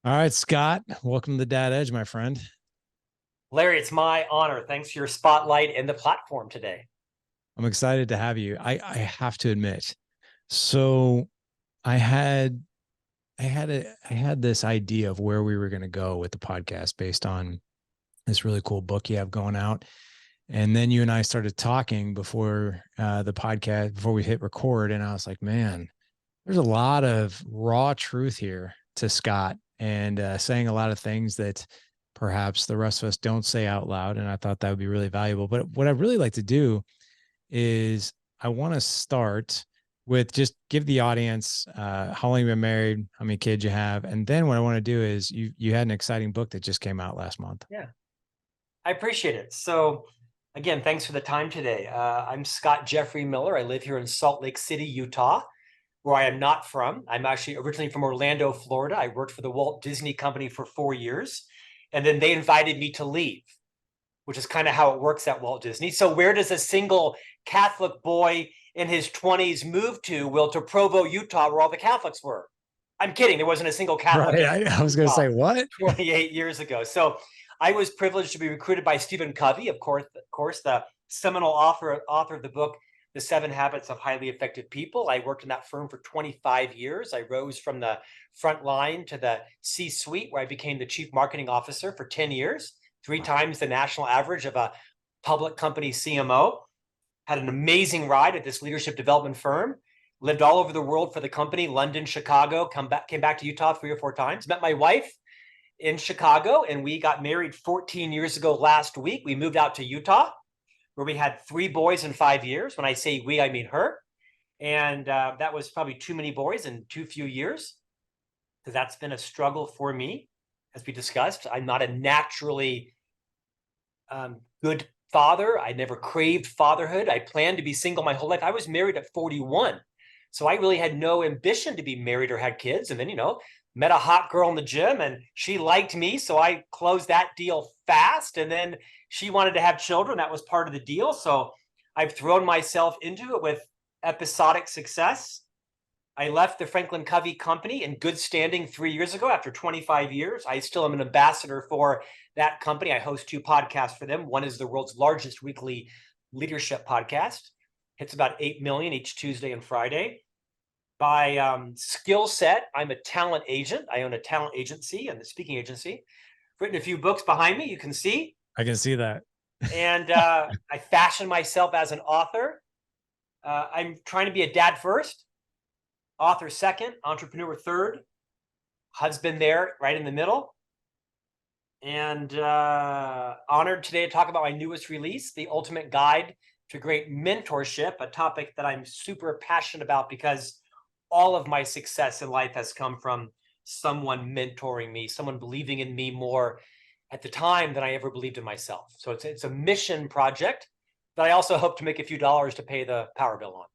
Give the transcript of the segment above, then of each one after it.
All right, Scott, welcome to the Dad Edge, my friend. Larry, it's my honor. Thanks for your spotlight and the platform today. I'm excited to have you. I have to admit, so I had I had this idea of where we were going to go with the podcast based on this really cool book you have going out. And then you and I started talking before the podcast, before we hit record. And I was like, man, there's a lot of raw truth here to Scott and saying a lot of things that perhaps the rest of us don't say out loud. And I thought that would be really valuable. But what I'd really like to do is I want to start with just give the audience how long you've been married, how many kids you have. And then what I want to do is you had an exciting book that just came out last month. Yeah, I appreciate it. So, again, thanks for the time today. I'm Scott Jeffery Miller. I live here in Salt Lake City, Utah, where I am not from. I'm actually originally from Orlando, Florida. I worked for the Walt Disney Company for 4 years, and then they invited me to leave, which is kind of how it works at Walt Disney. So, where does a single Catholic boy in his 20s move to? Well, to Provo, Utah, where all the Catholics were. I'm kidding. There wasn't a single Catholic Right. in I was going to Utah say what? 28 years ago. So I was privileged to be recruited by Stephen Covey, of course, the seminal author of the book, The 7 Habits of Highly Effective People. I worked in that firm for 25 years. I rose from the front line to the C-suite, where I became the chief marketing officer for 10 years, three times the national average of a public company CMO. Had an amazing ride at this leadership development firm. Lived all over the world for the company, London, Chicago, came back to Utah 3 or 4 times. Met my wife in Chicago, and we got married 14 years ago last week. We moved out to Utah, where we had 3 boys in 5 years. When I say we, I mean her. And that was probably too many boys in too few years, because that's been a struggle for me, as we discussed. I'm not a naturally good father. I never craved fatherhood. I planned to be single my whole life. I was married at 41. So I really had no ambition to be married or had kids. And then, met a hot girl in the gym and she liked me. So I closed that deal fast. And then she wanted to have children. That was part of the deal. So I've thrown myself into it with episodic success. I left the FranklinCovey company in good standing 3 years ago after 25 years. I still am an ambassador for that company. I host 2 podcasts for them. One is the world's largest weekly leadership podcast. Hits about 8 million each Tuesday and Friday. By skill set, I'm a talent agent. I own a talent agency and a speaking agency. Written a few books behind me, you can see. I can see that. And I fashion myself as an author. I'm trying to be a dad first, author second, entrepreneur third, husband there right in the middle. And honored today to talk about my newest release, The Ultimate Guide to Great Mentorship, a topic that I'm super passionate about because all of my success in life has come from someone mentoring me, someone believing in me more at the time than I ever believed in myself. So it's a mission project that I also hope to make a few dollars to pay the power bill on.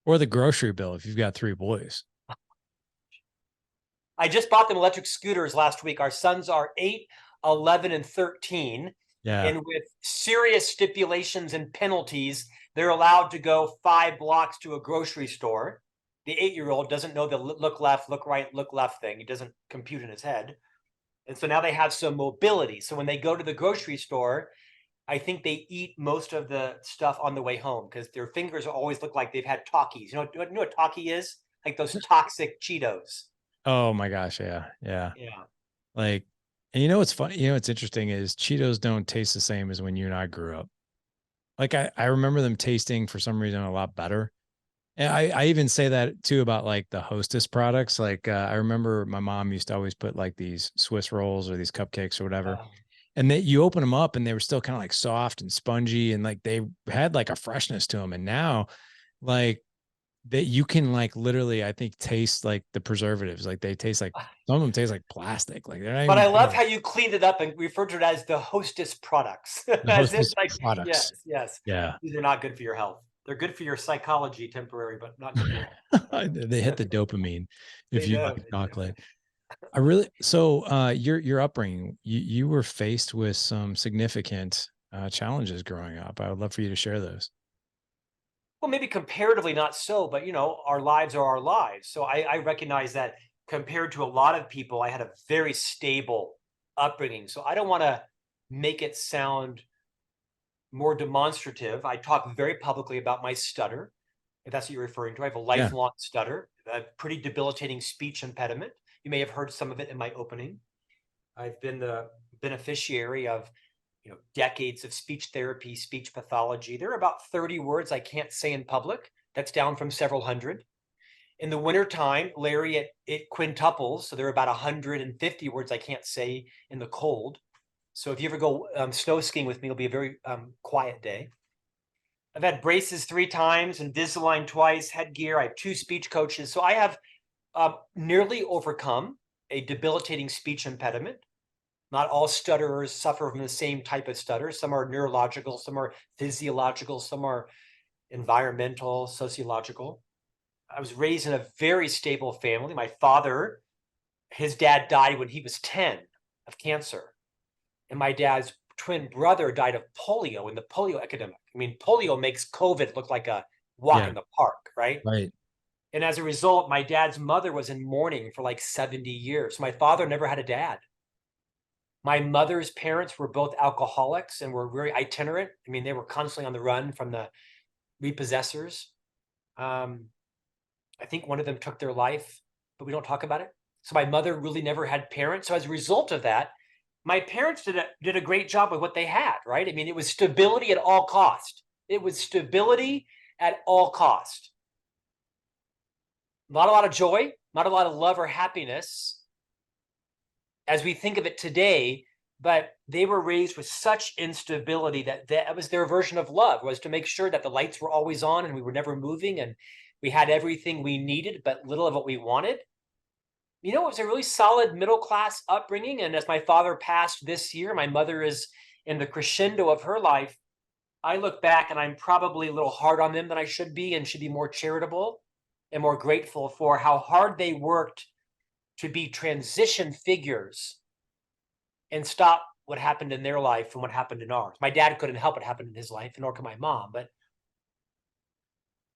Or the grocery bill if you've got 3 boys. I just bought them electric scooters last week. Our sons are 8, 11, and 13. Yeah. And with serious stipulations and penalties, they're allowed to go 5 blocks to a grocery store. The 8-year-old doesn't know the look left, look right, look left thing. He doesn't compute in his head. And so now they have some mobility. So when they go to the grocery store, I think they eat most of the stuff on the way home because their fingers always look like they've had Takis. You know what Taki is? Like those toxic Cheetos. Oh my gosh. Yeah. Yeah. Yeah. Like, and you know what's funny? You know what's interesting is Cheetos don't taste the same as when you and I grew up. Like I remember them tasting for some reason a lot better. And I even say that too about like the Hostess products. Like I remember my mom used to always put like these Swiss rolls or these cupcakes or whatever. And that you open them up and they were still kind of like soft and spongy and like they had like a freshness to them. And now like that you can like literally, I think, taste like the preservatives. Like they taste like some of them taste like plastic. Like they're not But I even love good. how you cleaned it up and referred to it as the Hostess products. The As if Hostess like, products. yes, yes. Yeah. These are not good for your health. They're good for your psychology temporary, but not good for your They hit the health. dopamine if They you do. like chocolate. I really so your upbringing, you were faced with some significant challenges growing up. I would love for you to share those. Well, maybe comparatively not so, but our lives are our lives. So I recognize that compared to a lot of people, I had a very stable upbringing. So I don't want to make it sound more demonstrative. I talk very publicly about my stutter, if that's what you're referring to. I have a Yeah. lifelong stutter, a pretty debilitating speech impediment. You may have heard some of it in my opening. I've been the beneficiary of decades of speech therapy, speech pathology. There are about 30 words I can't say in public. That's down from several hundred. In the wintertime, Larry, it quintuples. So there are about 150 words I can't say in the cold. So if you ever go snow skiing with me, it'll be a very quiet day. I've had braces 3 times, Invisalign twice, headgear. I have 2 speech coaches. So I have nearly overcome a debilitating speech impediment. Not all stutterers suffer from the same type of stutter. Some are neurological, some are physiological, some are environmental, sociological. I was raised in a very stable family. My father, his dad died when he was 10 of cancer. And my dad's twin brother died of polio in the polio epidemic. I mean, polio makes COVID look like a walk in the park, right? Right. And as a result, my dad's mother was in mourning for like 70 years. My father never had a dad. My mother's parents were both alcoholics and were very itinerant. I mean, they were constantly on the run from the repossessors. I think one of them took their life, but we don't talk about it. So my mother really never had parents. So as a result of that, my parents did a great job with what they had, right? I mean, it was stability at all cost. It was stability at all cost. Not a lot of joy, not a lot of love or happiness as we think of it today, but they were raised with such instability that was their version of love, was to make sure that the lights were always on and we were never moving and we had everything we needed, but little of what we wanted. It was a really solid middle-class upbringing. And as my father passed this year, my mother is in the crescendo of her life. I look back and I'm probably a little hard on them than I should be, and should be more charitable and more grateful for how hard they worked to be transition figures and stop what happened in their life from what happened in ours. My dad couldn't help what happened in his life, nor could my mom, but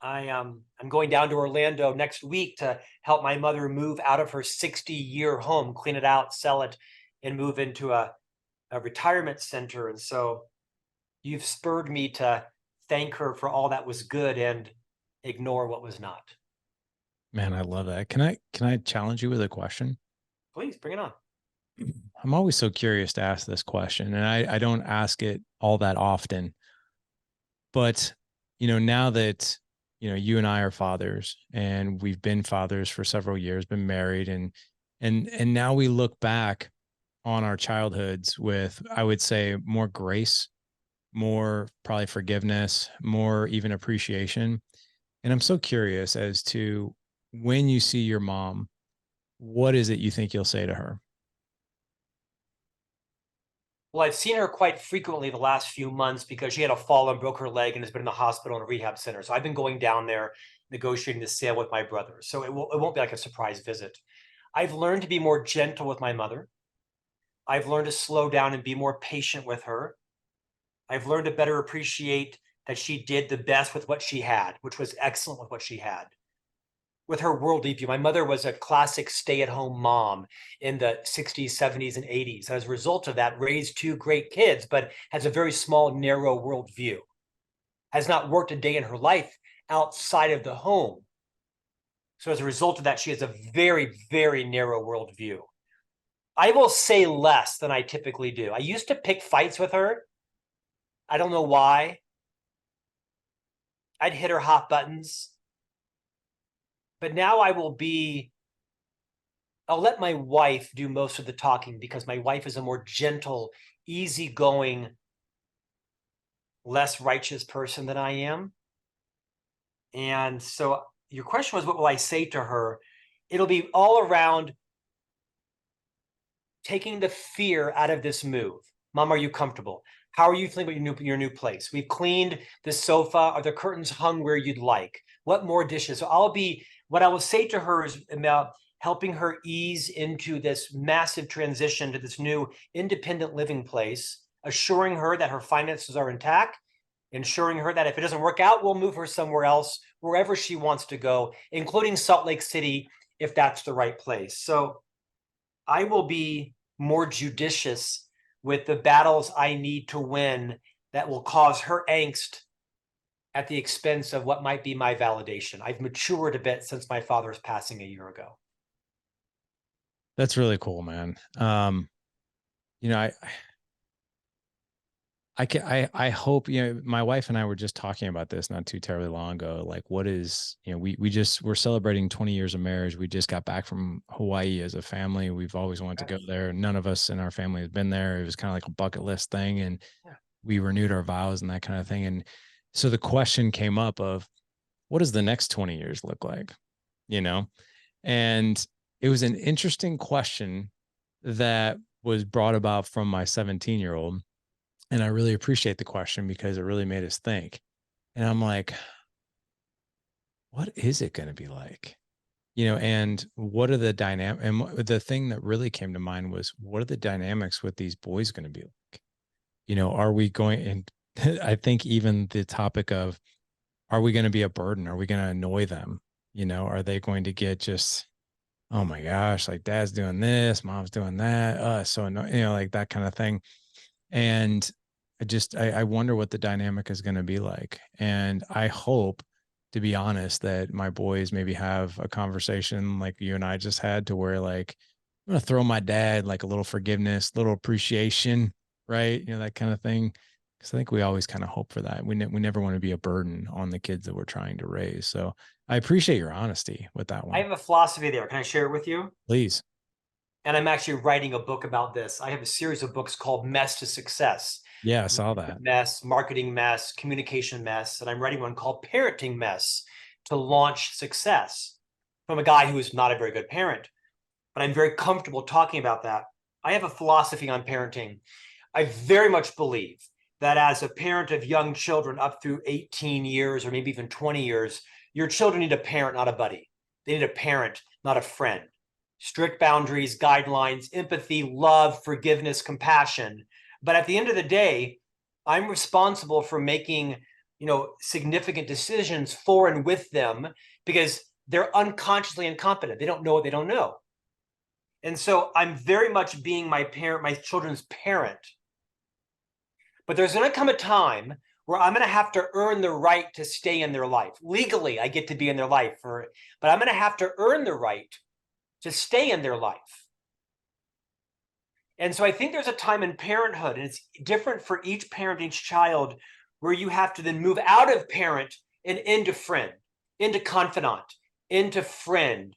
I'm going down to Orlando next week to help my mother move out of her 60-year home, clean it out, sell it, and move into a retirement center. And so you've spurred me to thank her for all that was good and ignore what was not. Man, I love that. Can I challenge you with a question? Please bring it on. I'm always so curious to ask this question, and I don't ask it all that often. But, now that, you and I are fathers, and we've been fathers for several years, been married, and now we look back on our childhoods with, I would say, more grace, more probably forgiveness, more even appreciation. And I'm so curious as to, when you see your mom, what is it you think you'll say to her? Well, I've seen her quite frequently the last few months because she had a fall and broke her leg and has been in the hospital and a rehab center. So I've been going down there negotiating the sale with my brother. So it won't be like a surprise visit. I've learned to be more gentle with my mother. I've learned to slow down and be more patient with her. I've learned to better appreciate that she did the best with what she had, which was excellent with what she had. With her worldly view, my mother was a classic stay-at-home mom in the 60s, 70s, and 80s. As a result of that, raised 2 great kids, but has a very small, narrow worldview. Has not worked a day in her life outside of the home. So as a result of that, she has a very, very narrow worldview. I will say less than I typically do. I used to pick fights with her. I don't know why. I'd hit her hot buttons. But now I'll let my wife do most of the talking, because my wife is a more gentle, easygoing, less righteous person than I am. And so your question was, what will I say to her? It'll be all around taking the fear out of this move. Mom, are you comfortable? How are you feeling about your new place? We've cleaned the sofa. Are the curtains hung where you'd like? What more dishes? So what I will say to her is about helping her ease into this massive transition to this new independent living place, assuring her that her finances are intact, ensuring her that if it doesn't work out, we'll move her somewhere else, wherever she wants to go, including Salt Lake City, if that's the right place. So I will be more judicious with the battles I need to win that will cause her angst at the expense of what might be my validation. I've matured a bit since my father's passing a year ago. That's really cool, man. You know, I hope, you know, my wife and I were just talking about this not too terribly long ago. Like, what is, you know, we're celebrating 20 years of marriage. We just got back from Hawaii as a family. We've always wanted to go there. None of us in our family has been there. It was kind of like a bucket list thing. And we renewed our vows and that kind of thing. And so the question came up of, what does the next 20 years look like? You know? And it was an interesting question that was brought about from my 17-year-old. And I really appreciate the question because it really made us think. And I'm like, what is it going to be like? You know, and what are the dynamic? And the thing that really came to mind was, what are the dynamics with these boys going to be like? You know, are we going, and I think even the topic of, are we going to be a burden? Are we going to annoy them? You know, are they going to get just, oh my gosh, like dad's doing this, mom's doing that, so annoying, you know, like that kind of thing. And I wonder what the dynamic is going to be like. And I hope, to be honest, that my boys maybe have a conversation like you and I just had, to where like, I'm going to throw my dad like a little forgiveness, little appreciation, right? You know, that kind of thing. Cause I think we always kind of hope for that. We never want to be a burden on the kids that we're trying to raise. So I appreciate your honesty with that I one. have a philosophy there. Can I share it with you? Please. And I'm actually writing a book about this. I have a series of books called Mess to Success. Yeah, I saw that. Mess, marketing mess, communication mess. And I'm writing one called Parenting Mess to launch success, from a guy who is not a very good parent. But I'm very comfortable talking about that. I have a philosophy on parenting. I very much believe that as a parent of young children up through 18 years or maybe even 20 years, your children need a parent, not a buddy. They need a parent, not a friend. Strict boundaries, guidelines, empathy, love, forgiveness, compassion. But at the end of the day, I'm responsible for making, significant decisions for and with them, because they're unconsciously incompetent. They don't know what they don't know. And so I'm very much being my children's parent. But there's going to come a time where I'm going to have to earn the right to stay in their life. Legally, I get to be in their life, but I'm going to have to earn the right to stay in their life. And so I think there's a time in parenthood, and it's different for each parent, each child, where you have to then move out of parent and into friend, into confidant, into friend.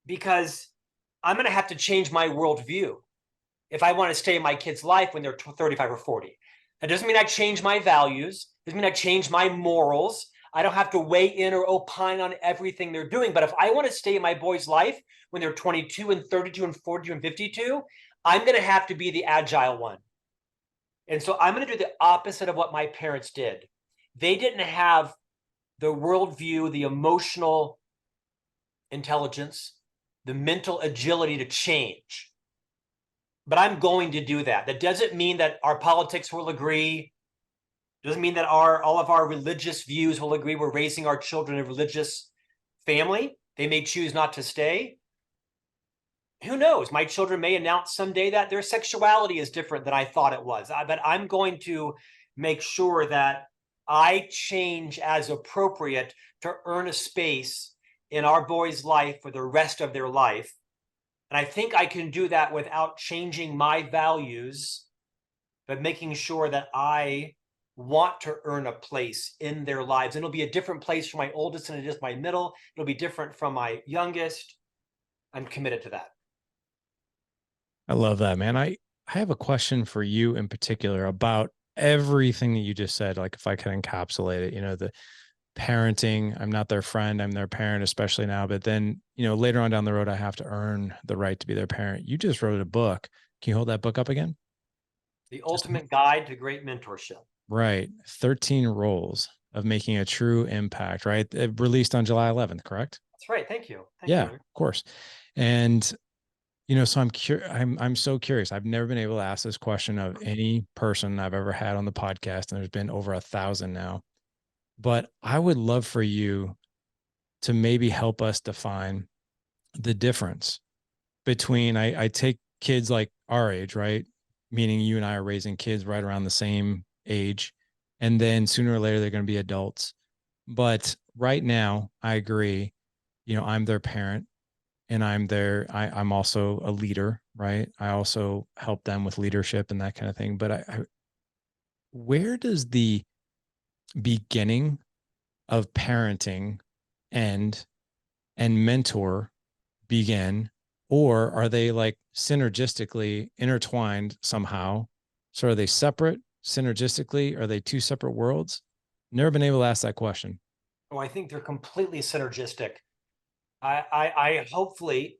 Because I'm going to have to change my worldview if I want to stay in my kid's life when they're 35 or 40. That doesn't mean I change my values. It doesn't mean I change my morals. I don't have to weigh in or opine on everything they're doing. But if I want to stay in my boy's life when they're 22 and 32 and 42 and 52, I'm going to have to be the agile one. And so I'm going to do the opposite of what my parents did. They didn't have the worldview, the emotional intelligence, the mental agility to change. But I'm going to do that. That doesn't mean that our politics will agree. Doesn't mean that all of our religious views will agree. We're raising our children in a religious family. They may choose not to stay. Who knows? My children may announce someday that their sexuality is different than I thought it was. But I'm going to make sure that I change as appropriate to earn a space in our boys' life for the rest of their life. And I think I can do that without changing my values, but making sure that I want to earn a place in their lives. And it'll be a different place for my oldest than it is my middle. It'll be different from my youngest. I'm committed to that. I love that, man. I have a question for you in particular about everything that you just said. Like, if I could encapsulate it, the parenting, I'm not their friend, I'm their parent, especially now. But then, later on down the road, I have to earn the right to be their parent. You just wrote a book. Can you hold that book up again? The Ultimate Guide to Great Mentorship. Right. 13 roles of making a true impact, right? It released on July 11th, correct? That's right. Thank you. Yeah, of course. And, so I'm so curious. I've never been able to ask this question of any person I've ever had on the podcast, and there's been over 1,000 now. But I would love for you to maybe help us define the difference between, I take kids like our age, right? Meaning you and I are raising kids right around the same age. And then sooner or later, they're going to be adults. But right now, I agree, I'm their parent and I'm also a leader, right? I also help them with leadership and that kind of thing. But where does the beginning of parenting end and mentor begin? Or are they like synergistically intertwined somehow? So are they separate synergistically? Are they two separate worlds? Never been able to ask that question. Oh, I think they're completely synergistic. I hopefully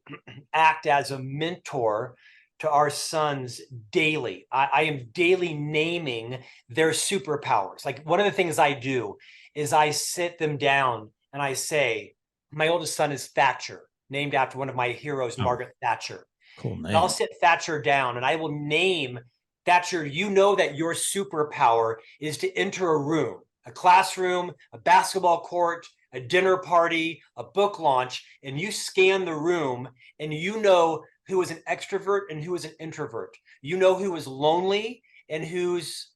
act as a mentor to our sons daily. I am daily naming their superpowers. Like one of the things I do is I sit them down and I say, my oldest son is Thatcher, named after one of my heroes, Margaret Thatcher. Cool And I'll name. sit Thatcher down and I will name Thatcher. You know that your superpower is to enter a room, a classroom, a basketball court, a dinner party, a book launch, and you scan the room and you know who is an extrovert and who is an introvert. You know who is lonely and who's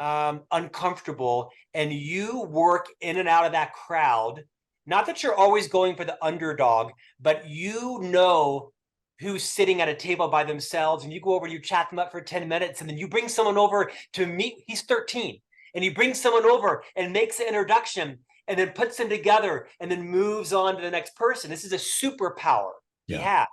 uncomfortable, and you work in and out of that crowd. Not that you're always going for the underdog, but you know who's sitting at a table by themselves, and you go over and you chat them up for 10 minutes, and then you bring someone over to meet. He's 13, and you bring someone over and makes an introduction and then puts them together and then moves on to the next person. This is a superpower he has.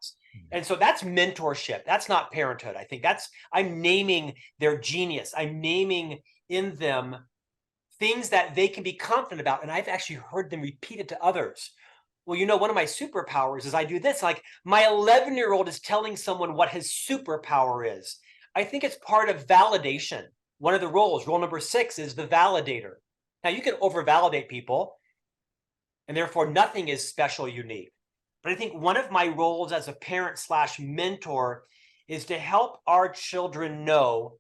And so that's mentorship. That's not parenthood. I think I'm naming their genius. I'm naming in them things that they can be confident about. And I've actually heard them repeat it to others. Well, one of my superpowers is I do this. Like my 11-year-old is telling someone what his superpower is. I think it's part of validation. One of the roles, role number 6, is the validator. Now, you can over-validate people, and therefore nothing is special, unique. But I think one of my roles as a parent/mentor is to help our children know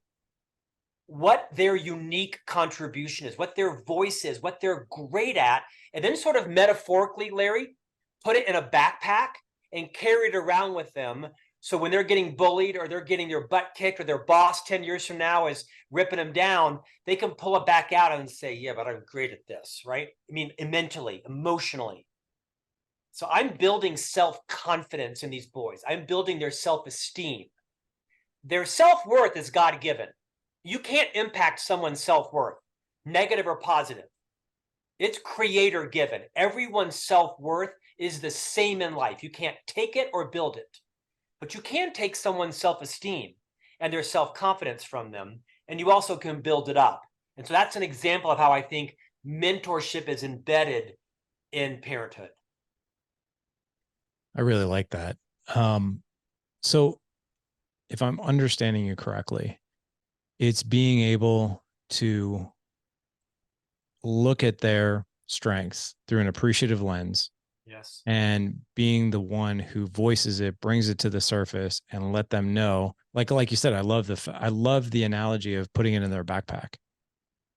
what their unique contribution is, what their voice is, what they're great at, and then sort of metaphorically, Larry, put it in a backpack and carry it around with them. So when they're getting bullied or they're getting their butt kicked or their boss 10 years from now is ripping them down, they can pull it back out and say, yeah, but I'm great at this, right? I mean, mentally, emotionally. So I'm building self-confidence in these boys. I'm building their self-esteem. Their self-worth is God-given. You can't impact someone's self-worth, negative or positive. It's creator given. Everyone's self-worth is the same in life. You can't take it or build it, but you can take someone's self-esteem and their self-confidence from them, and you also can build it up. And so that's an example of how I think mentorship is embedded in parenthood. I really like that. So if I'm understanding you correctly, it's being able to look at their strengths through an appreciative lens. Yes. And being the one who voices it, brings it to the surface, and let them know. Like you said, I love the analogy of putting it in their backpack.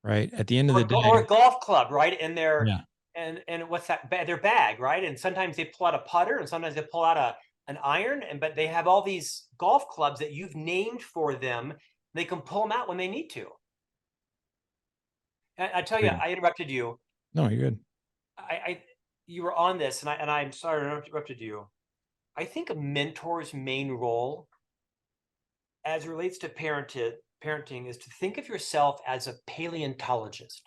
Right at the end of the day, or a golf club, right? In their yeah. And what's that? Their bag, right? And sometimes they pull out a putter, and sometimes they pull out an iron. But they have all these golf clubs that you've named for them. They can pull them out when they need to. And I tell you, I interrupted you. No, you're good. You were on this, and I'm sorry I interrupted you. I think a mentor's main role, as it relates to parenting, is to think of yourself as a paleontologist.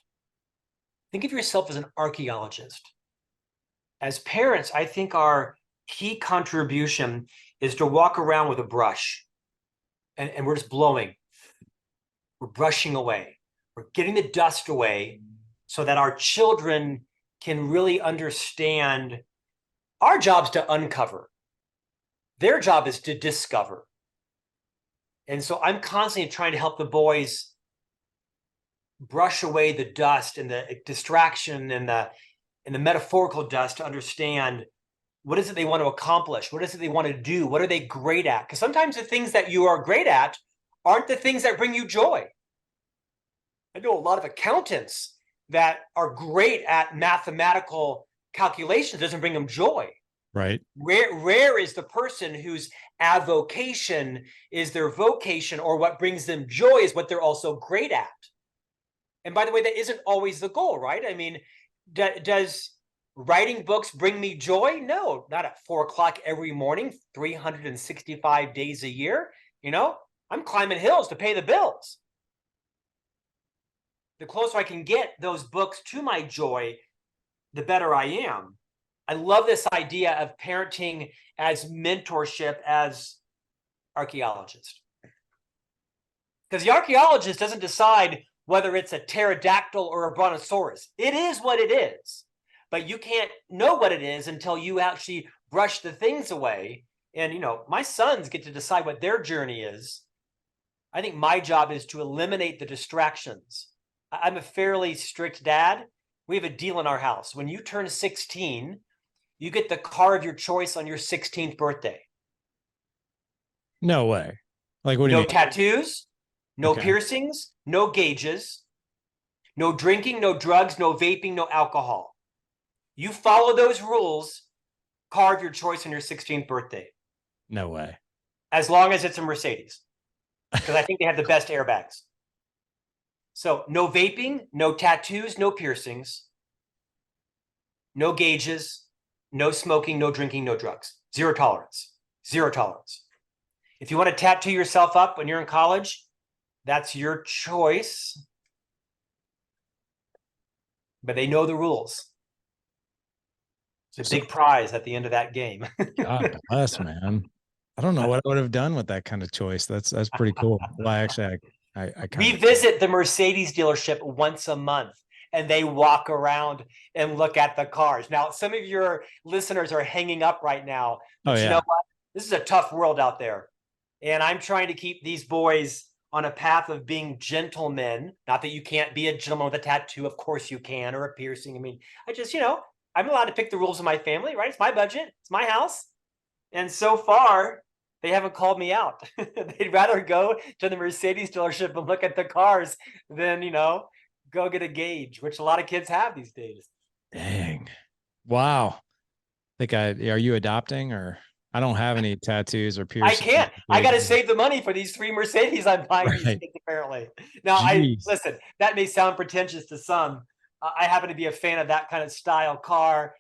Think of yourself as an archaeologist. As parents, I think our key contribution is to walk around with a brush, and we're just blowing. We're brushing away. We're getting the dust away so that our children can really understand. Our job's to uncover. Their job is to discover. And so I'm constantly trying to help the boys brush away the dust and the distraction and the metaphorical dust to understand what is it they want to accomplish? What is it they want to do? What are they great at? Because sometimes the things that you are great at aren't the things that bring you joy. I know a lot of accountants that are great at mathematical calculations doesn't bring them joy. Right. Rare is the person whose avocation is their vocation, or what brings them joy is what they're also great at. And by the way, that isn't always the goal, right? I mean, does writing books bring me joy? No, not at 4 o'clock every morning, 365 days a year. You know, I'm climbing hills to pay the bills. The closer I can get those books to my joy, the better I am. I love this idea of parenting as mentorship as archaeologist. Because the archaeologist doesn't decide whether it's a pterodactyl or a brontosaurus. It is what it is. But you can't know what it is until you actually brush the things away. And, you know, my sons get to decide what their journey is. I think my job is to eliminate the distractions. I'm a fairly strict dad. We have a deal in our house. When you turn 16, you get the car of your choice on your 16th birthday. No way. Like, what do you No mean? tattoos, no Okay. piercings, no gauges, no drinking, no drugs, no vaping, no alcohol. You follow those rules, car of your choice on your 16th birthday. No way. As long as it's a Mercedes, because I think they have the best airbags. So no vaping, no tattoos, no piercings, no gauges, no smoking, no drinking, no drugs. Zero tolerance. Zero tolerance. If you want to tattoo yourself up when you're in college, that's your choice. But they know the rules. It's a big prize at the end of that game. God bless, man. I don't know what I would have done with that kind of choice. That's pretty cool. Well, actually, I kind We of visit the Mercedes dealership once a month, and they walk around and look at the cars. Now, some of your listeners are hanging up right now, Oh but you yeah. know what? This is a tough world out there. And I'm trying to keep these boys on a path of being gentlemen. Not that you can't be a gentleman with a tattoo. Of course you can, or a piercing. I mean, I just, you know, I'm allowed to pick the rules of my family, right? It's my budget. It's my house. And so far, they haven't called me out. They'd rather go to the Mercedes dealership and look at the cars than, you know, go get a gauge, which a lot of kids have these days. Dang. Wow. Are you adopting, or I don't have any tattoos or I piercings. can't. I got to save the money for these 3 Mercedes I'm buying these Right. kids, apparently. Now, Jeez. listen, that may sound pretentious to some. I happen to be a fan of that kind of style car.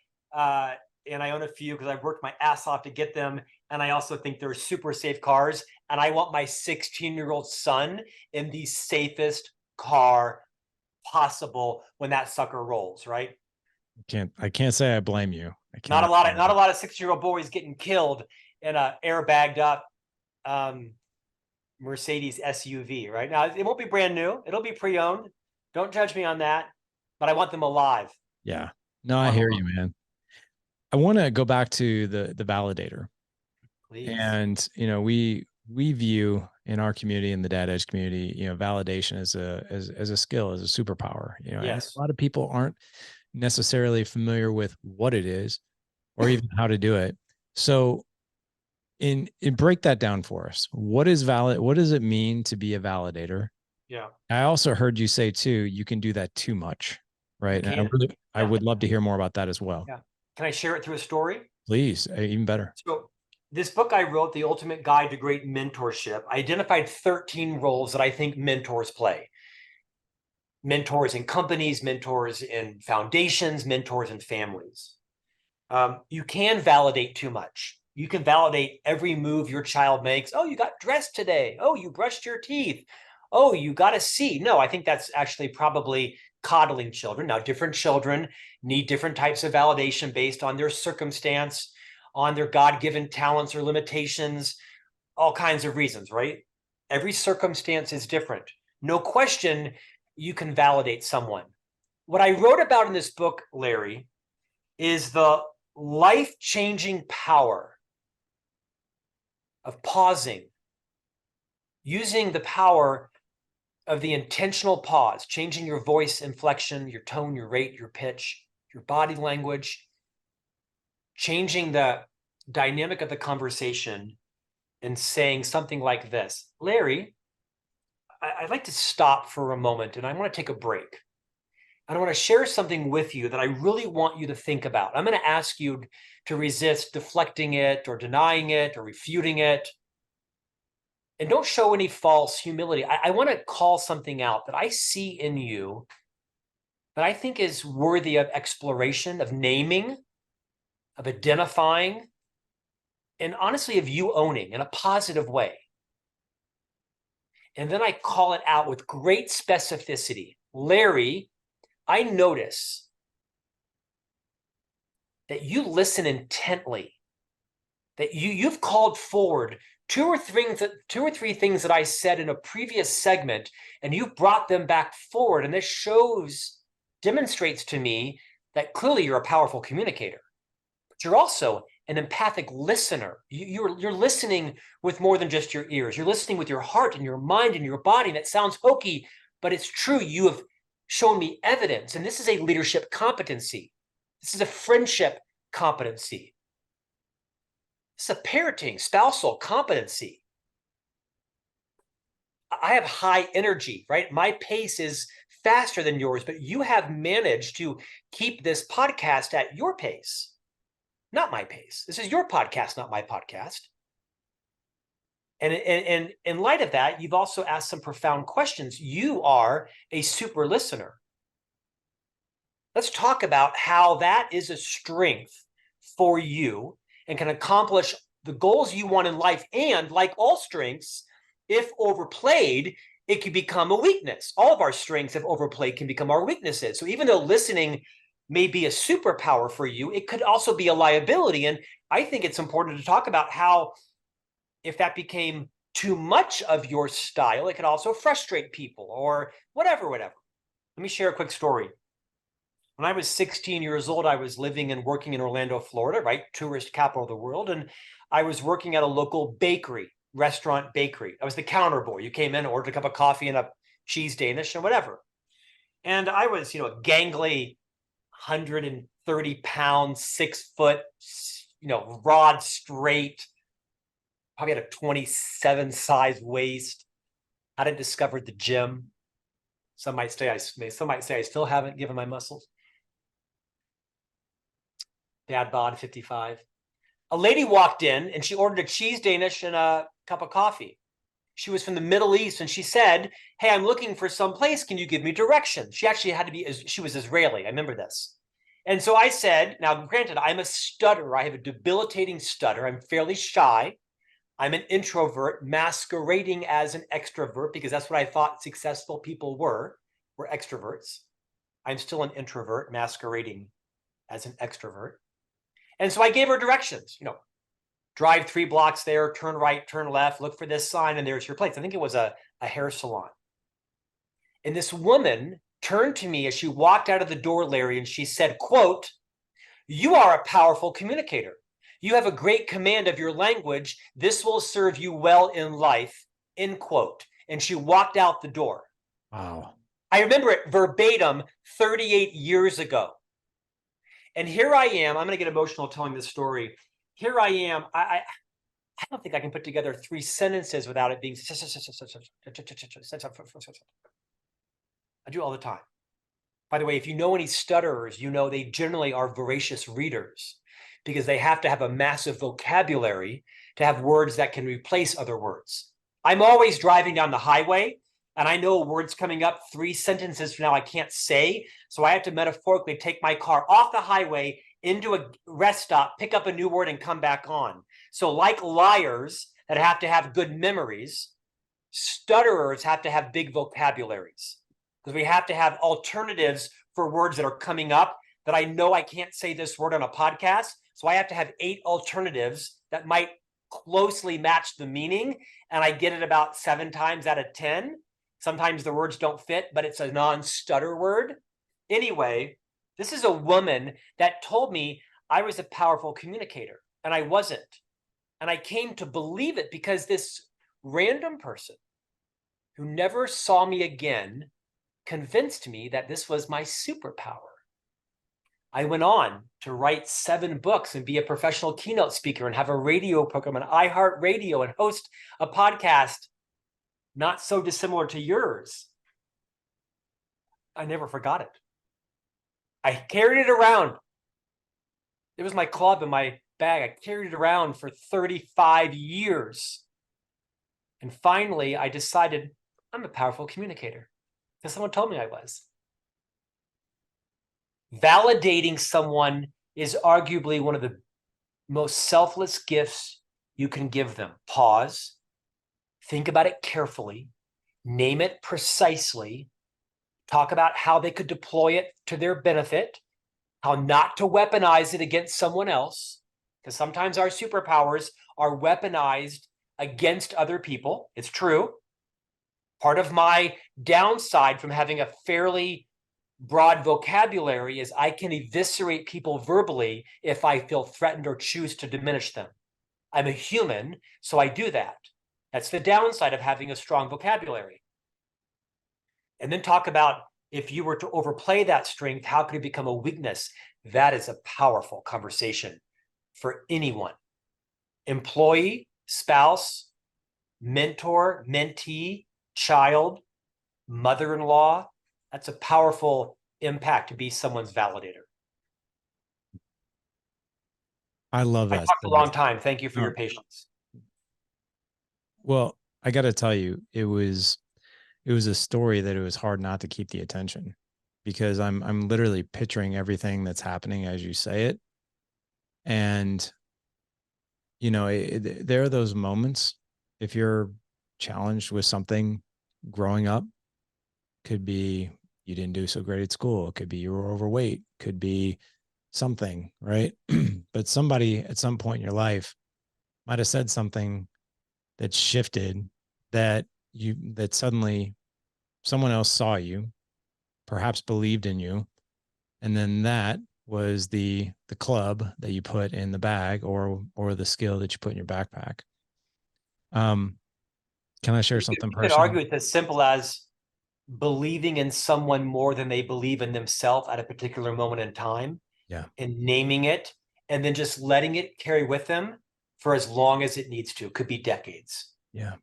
And I own a few because I've worked my ass off to get them. And I also think they're super safe cars. And I want my 16-year-old son in the safest car possible when that sucker rolls, right? I can't say I blame you. I Not a cannot. lot of 6-year-old boys getting killed in a airbagged up Mercedes SUV, right? Now, it won't be brand new. It'll be pre-owned. Don't judge me on that, but I want them alive. Yeah. No, I hear you, man. I want to go back to the validator. Please. And, you know, we view in our community, in the dad edge community, you know, validation as a skill, as a superpower, you know, and Yes. a lot of people aren't necessarily familiar with what it is or even how to do it. So in break that down for us. What is valid? What does it mean to be a validator? Yeah. I also heard you say too, you can do that too much, right? You And can. I Yeah. would love to hear more about that as well. Yeah. Can I share it through a story? Please, even better. So this book I wrote, The Ultimate Guide to Great Mentorship, I identified 13 roles that I think mentors play. Mentors in companies, mentors in foundations, mentors in families. You can validate too much. You can validate every move your child makes. Oh, you got dressed today. Oh, you brushed your teeth. Oh, you got a C. No, I think that's actually probably coddling children. Now, different children need different types of validation based on their circumstance, on their God-given talents or limitations, all kinds of reasons, right? Every circumstance is different. No question, you can validate someone. What I wrote about in this book, Larry, is the life-changing power of pausing, using the power of the intentional pause, changing your voice inflection, your tone, your rate, your pitch, your body language, changing the dynamic of the conversation and saying something like this: Larry, I'd like to stop for a moment and I want to take a break. And I want to share something with you that I really want you to think about. I'm going to ask you to resist deflecting it or denying it or refuting it. And don't show any false humility. I want to call something out that I see in you that I think is worthy of exploration, of naming, of identifying, and honestly, of you owning in a positive way. And then I call it out with great specificity. Larry, I notice that you listen intently, that you've called forward two or three things that I said in a previous segment, and you've brought them back forward. And this demonstrates to me that clearly you're a powerful communicator, but you're also an empathic listener. You're listening with more than just your ears. You're listening with your heart and your mind and your body. And it sounds hokey, but it's true. You have shown me evidence. And this is a leadership competency. This is a friendship competency. This is a parenting, spousal competency. I have high energy, right? My pace is faster than yours, but you have managed to keep this podcast at your pace, not my pace. This is your podcast, not my podcast. And in light of that, you've also asked some profound questions. You are a super listener. Let's talk about how that is a strength for you and can accomplish the goals you want in life. And like all strengths, if overplayed, it can become a weakness. All of our strengths, if overplayed, can become our weaknesses. So even though listening may be a superpower for you, it could also be a liability. And I think it's important to talk about how, if that became too much of your style, it could also frustrate people or whatever. Let me share a quick story. When I was 16 years old, I was living and working in Orlando, Florida, right? Tourist capital of the world. And I was working at a local restaurant bakery. I was the counter boy. You came in, ordered a cup of coffee and a cheese Danish and whatever. And I was, a gangly 130 pounds, 6 foot, rod straight, probably had a 27 size waist. Hadn't discovered the gym. Some might say I still haven't, given my muscles. Dad bod 55. A lady walked in and she ordered a cheese Danish and a cup of coffee. She was from the Middle East and she said, "Hey, I'm looking for some place. Can you give me directions?" She actually she was Israeli. I remember this. And so I said, now granted, I'm a stutterer. I have a debilitating stutter. I'm fairly shy. I'm an introvert masquerading as an extrovert because that's what I thought successful people were extroverts. I'm still an introvert masquerading as an extrovert. And so I gave her directions, drive 3 blocks there, turn right, turn left, look for this sign, and there's your place. I think it was a hair salon. And this woman turned to me as she walked out of the door, Larry, and she said, quote, "You are a powerful communicator. You have a great command of your language. This will serve you well in life," end quote. And she walked out the door. Wow. I remember it verbatim 38 years ago. And here I am. I'm going to get emotional telling this story. Here I am. I don't think I can put together 3 sentences without it being. I do all the time. By the way, if you know any stutterers, they generally are voracious readers because they have to have a massive vocabulary to have words that can replace other words. I'm always driving down the highway and I know words coming up 3 sentences from now I can't say. So I have to metaphorically take my car off the highway into a rest stop, pick up a new word and come back on. So like liars that have to have good memories, stutterers have to have big vocabularies because we have to have alternatives for words that are coming up that I know I can't say this word on a podcast. So I have to have 8 alternatives that might closely match the meaning. And I get it about 7 times out of 10. Sometimes the words don't fit, but it's a non-stutter word. Anyway, this is a woman that told me I was a powerful communicator, and I wasn't. And I came to believe it because this random person who never saw me again convinced me that this was my superpower. I went on to write 7 books and be a professional keynote speaker and have a radio program on iHeartRadio and host a podcast not so dissimilar to yours. I never forgot it. I carried it around. It was my club in my bag. I carried it around for 35 years. And finally, I decided I'm a powerful communicator because someone told me I was. Validating someone is arguably one of the most selfless gifts you can give them. Pause, think about it carefully, name it precisely, talk about how they could deploy it to their benefit, how not to weaponize it against someone else, because sometimes our superpowers are weaponized against other people. It's true. Part of my downside from having a fairly broad vocabulary is I can eviscerate people verbally if I feel threatened or choose to diminish them. I'm a human, so I do that. That's the downside of having a strong vocabulary. And then talk about if you were to overplay that strength, how could it become a weakness? That is a powerful conversation for anyone. Employee, spouse, mentor, mentee, child, mother-in-law. That's a powerful impact to be someone's validator. I love I that talked a story. long time. Thank you for your Oh, patience. well, I got to tell you, it was a story that it was hard not to keep the attention, because I'm literally picturing everything that's happening as you say it. And there are those moments, if you're challenged with something growing up, could be you didn't do so great at school, it could be you were overweight, could be something, right? But somebody at some point in your life might have said something that shifted, that suddenly someone else saw you, perhaps believed in you, and then that was the club that you put in the bag, or the skill that you put in your backpack. um can I share something You could personal? argue it's as simple as believing in someone more than they believe in themselves at a particular moment in time Yeah, and naming it and then just letting it carry with them for as long as it needs to. It could be decades. yeah,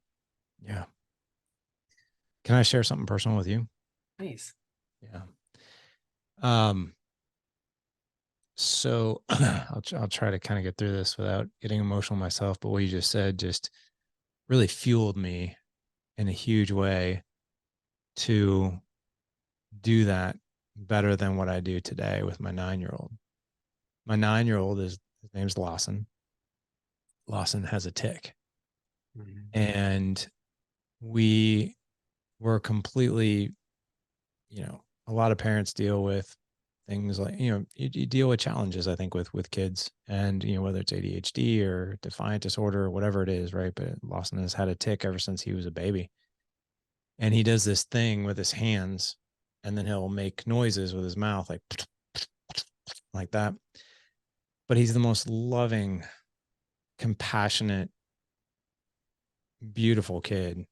yeah. Can I share something personal with you? Please. Yeah. um so I'll try to kind of get through this without getting emotional myself, but what you just said just really fueled me in a huge way to do that better than what I do today with my 9-year-old. My 9-year-old is, his name's Lawson. Lawson has a tick. Mhm. And we were completely, a lot of parents deal with things like, you deal with challenges, I think, with kids, and, whether it's ADHD or defiant disorder or whatever it is, right? But Lawson has had a tick ever since he was a baby. And he does this thing with his hands, and then he'll make noises with his mouth, like that. But he's the most loving, compassionate, beautiful kid.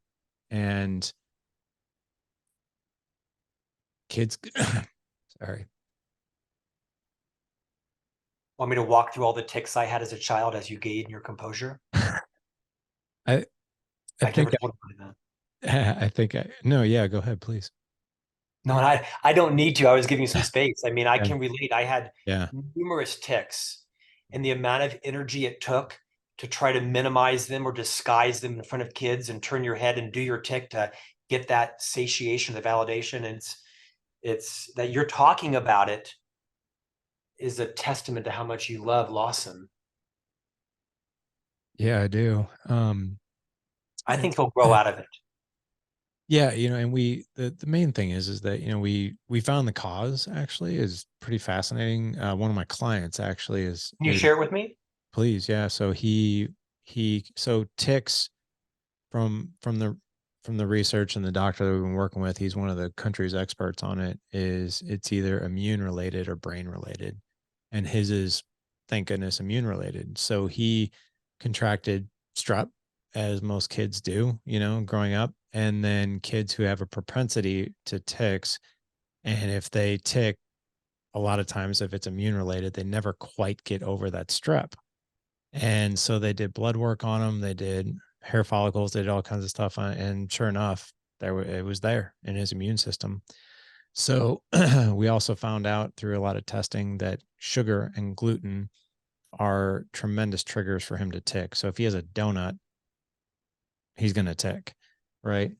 And kids, sorry. Want me to walk through all the ticks I had as a child as you gain your composure? I, I I've never think, told anybody no, yeah, go ahead, please. No, and I don't need to. I was giving you some space. I mean, I Yeah. can relate. I had Yeah. numerous ticks, and the amount of energy it took to try to minimize them or disguise them in front of kids and turn your head and do your tick to get that satiation, the validation. And it's that you're talking about it is a testament to how much you love Lawson. Yeah, I do. I And think he'll grow out of it. yeah, and the main thing is that, we found the cause actually is pretty fascinating. One of my clients actually Can you is share it with me? please, yeah. So so ticks, from the research and the doctor that we've been working with, he's one of the country's experts on it, is it's either immune related or brain related. And his is, thank goodness, immune related. So he contracted strep, as most kids do, growing up. And then kids who have a propensity to ticks, and if they tick, a lot of times, if it's immune related, they never quite get over that strep. And so they did blood work on him. They did hair follicles. They did all kinds of stuff. And sure enough, it was there in his immune system. So we also found out through a lot of testing that sugar and gluten are tremendous triggers for him to tick. So if he has a donut, he's going to tick, right?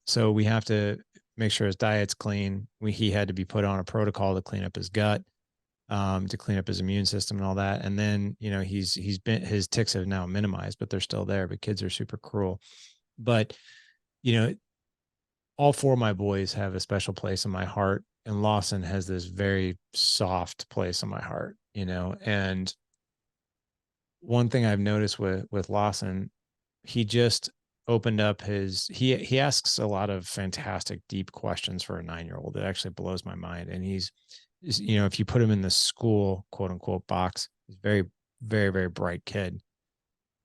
So we have to make sure his diet's clean. He had to be put on a protocol to clean up his gut, to clean up his immune system and all that. And then, his ticks have now minimized, but they're still there. But kids are super cruel. But, you know, all four of my boys have a special place in my heart. And Lawson has this very soft place in my heart, and one thing I've noticed with Lawson, he just opened up he asks a lot of fantastic deep questions for a 9-year-old. It actually blows my mind. And if you put him in the school quote unquote box, he's very, very, very bright kid.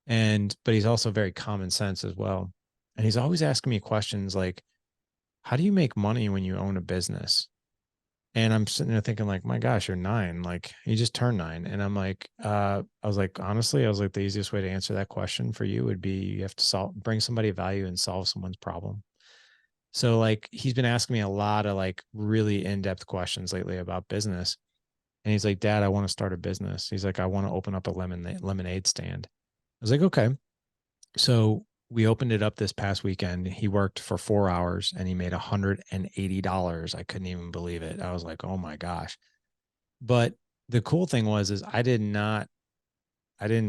But he's also very common sense as well. And he's always asking me questions like, how do you make money when you own a business? And I'm sitting there thinking like, my gosh, you're 9. Like you just turned 9. And I'm like, I was like, honestly, the easiest way to answer that question for you would be you have to bring somebody value and solve someone's problem. So like, he's been asking me a lot of like really in-depth questions lately about business. And he's like, Dad, I want to start a business. He's like, I want to open up a lemonade stand. I was like, okay. So we opened it up this past weekend. He worked for 4 hours and he made $180. I couldn't even believe it. I was like, oh my gosh. But the cool thing is I didn't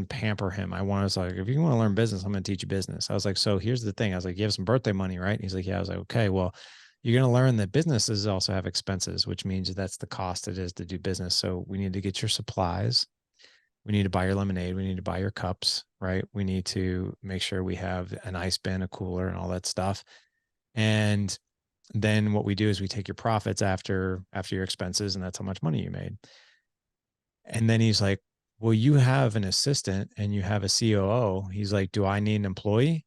pamper him. I was like, if you want to learn business, I'm going to teach you business. I was like, so here's the thing. I was like, you have some birthday money, right? And he's like, yeah. I was like, okay, well, you're going to learn that businesses also have expenses, which means that's the cost it is to do business. So we need to get your supplies. We need to buy your lemonade. We need to buy your cups, right? We need to make sure we have an ice bin, a cooler, and all that stuff. And then what we do is we take your profits after your expenses, and that's how much money you made. And then he's like, well, you have an assistant and you have a COO. He's like, do I need an employee?